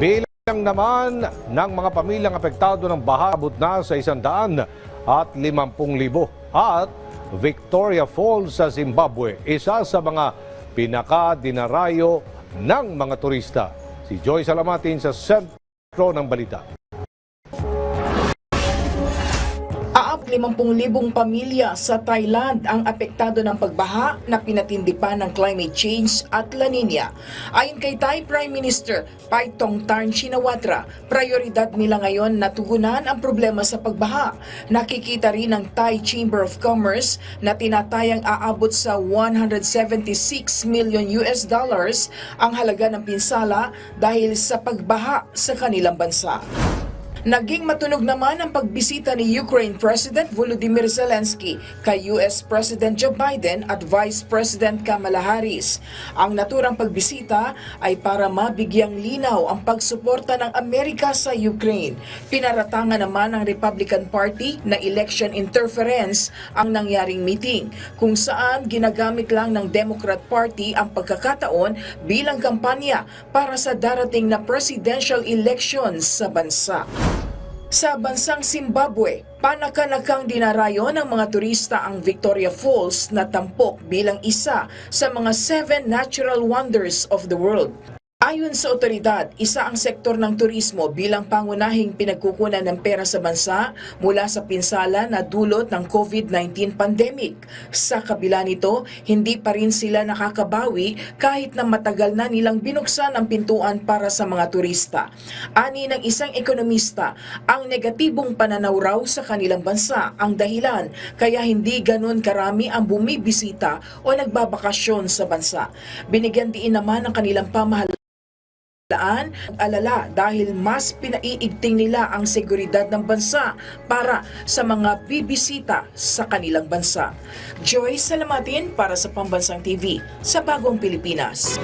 Bilang naman ng mga pamilyang apektado ng baha abot na sa 150,000 at Victoria Falls sa Zimbabwe, isa sa mga pinakadinarayo ng mga turista. Si Joy Salamatin sa sentro ng balita. 50,000 pamilya sa Thailand ang apektado ng pagbaha na pinatindi pa ng climate change at La Nina. Ayon kay Thai Prime Minister Paetongtarn Shinawatra, prioridad nila ngayon na tugunan ang problema sa pagbaha. Nakikita rin ng Thai Chamber of Commerce na tinatayang aabot sa 176 million US dollars ang halaga ng pinsala dahil sa pagbaha sa kanilang bansa. Naging matunog naman ang pagbisita ni Ukraine President Volodymyr Zelensky kay US President Joe Biden at Vice President Kamala Harris. Ang naturang pagbisita ay para mabigyang linaw ang pagsuporta ng Amerika sa Ukraine. Pinaratangan naman ng Republican Party na election interference ang nangyaring meeting, kung saan ginagamit lang ng Democrat Party ang pagkakataon bilang kampanya para sa darating na presidential elections sa bansa. Sa bansang Zimbabwe, panakanakang dinarayo ng mga turista ang Victoria Falls na tampok bilang isa sa mga 7 natural wonders of the world. Ayon sa otoridad, isa ang sektor ng turismo bilang pangunahing pinagkukunan ng pera sa bansa mula sa pinsala na dulot ng COVID-19 pandemic. Sa kabila nito, hindi pa rin sila nakakabawi kahit na matagal na nilang binuksan ang pintuan para sa mga turista. Ani ng isang ekonomista, ang negatibong pananaw raw sa kanilang bansa ang dahilan kaya hindi ganun karami ang bumibisita o nagbabakasyon sa bansa. Binigyan diin naman ng kanilang pamahalaan alala dahil mas pinaiigting nila ang seguridad ng bansa para sa mga bibisita sa kanilang bansa. Joy Salamatin para sa Pambansang TV sa Bagong Pilipinas.